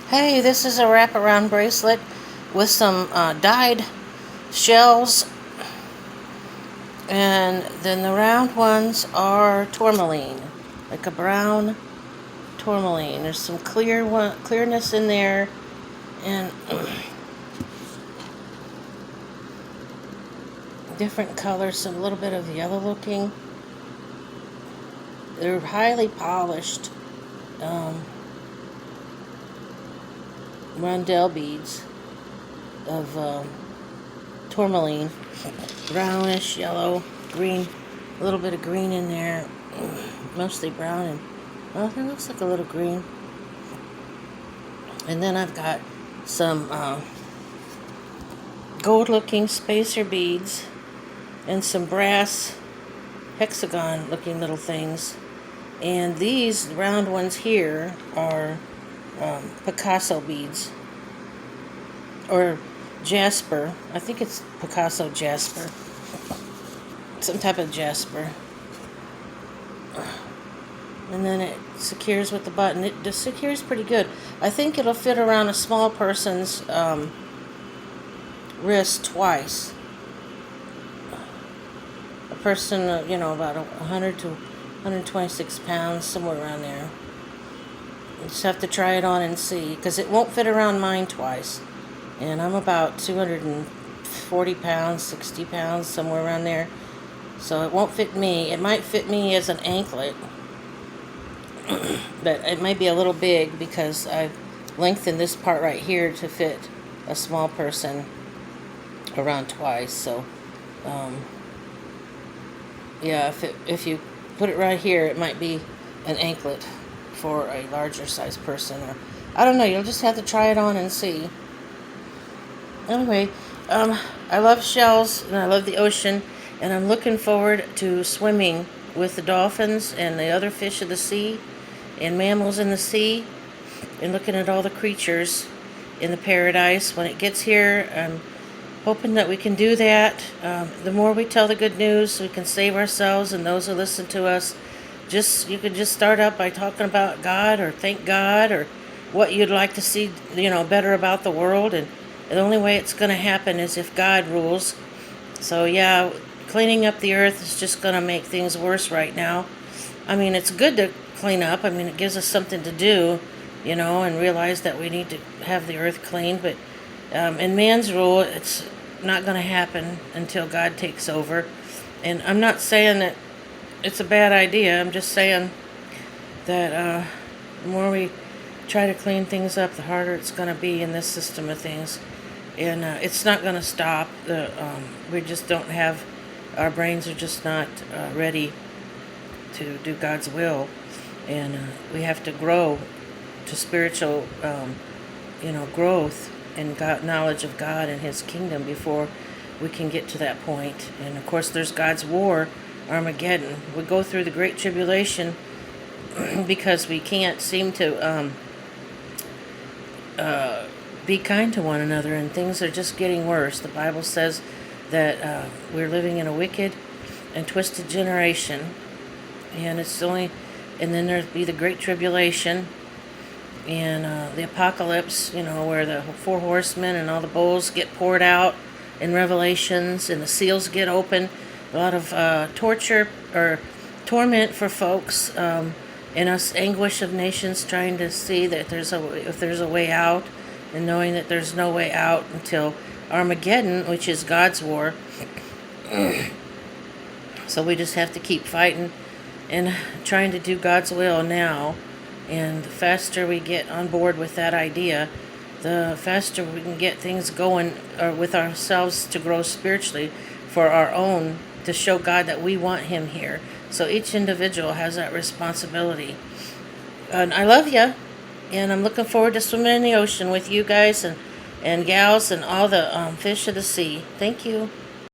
Hey, this is a wraparound bracelet with some dyed shells, and then the round ones are tourmaline, like a brown tourmaline. There's some clearness in there, and different colors, some little bit of yellow looking. They're highly polished rondell beads of tourmaline, brownish, yellow, green, a little bit of green in there, mostly brown, and well, it looks like a little green. And then I've got some gold-looking spacer beads and some brass hexagon-looking little things. And these round ones here are Picasso beads, or jasper. I think it's Picasso jasper, some type of jasper. And then it secures with the button. It just secures pretty good. I think it'll fit around a small person's wrist twice. A person, about 100 to 126 pounds, somewhere around there. You just have to try it on and see, because it won't fit around mine twice. And I'm about 240 pounds, 60 pounds, somewhere around there. So it won't fit me. It might fit me as an anklet, but it might be a little big because I've lengthened this part right here to fit a small person around twice. So, yeah, if you put it right here, it might be an anklet for a larger size person, or I don't know. You'll just have to try it on and see. Anyway, I love shells and I love the ocean, and I'm looking forward to swimming with the dolphins and the other fish of the sea and mammals in the sea, and looking at all the creatures in the paradise when it gets here. I'm hoping that we can do that. The more we tell the good news, we can save ourselves and those who listen to us. You could just start up by talking about God, or thank God, or what you'd like to see, better about the world. And the only way it's going to happen is if God rules. So yeah, cleaning up the earth is just going to make things worse right now. I mean, it's good to clean up. I mean, it gives us something to do, and realize that we need to have the earth clean. But in man's rule, it's not going to happen until God takes over. And I'm not saying that it's a bad idea. I'm just saying that the more we try to clean things up, the harder it's going to be in this system of things. And it's not going to stop. We just don't have, our brains are just not ready to do God's will. And we have to grow to spiritual, growth and knowledge of God and His kingdom before we can get to that point. And of course, there's God's war, Armageddon. We go through the Great Tribulation because we can't seem to be kind to one another, and things are just getting worse. The Bible says that we're living in a wicked and twisted generation, and and then there'll be the Great Tribulation and the apocalypse, where the four horsemen and all the bowls get poured out in Revelations, and the seals get open. A lot of torture or torment for folks, and us anguish of nations trying to see that if there's a way out, and knowing that there's no way out until Armageddon, which is God's war. So we just have to keep fighting and trying to do God's will now. And the faster we get on board with that idea, the faster we can get things going with ourselves to grow spiritually for our own, to show God that we want Him here. So each individual has that responsibility. And I love you, and I'm looking forward to swimming in the ocean with you guys and gals and all the fish of the sea. Thank you.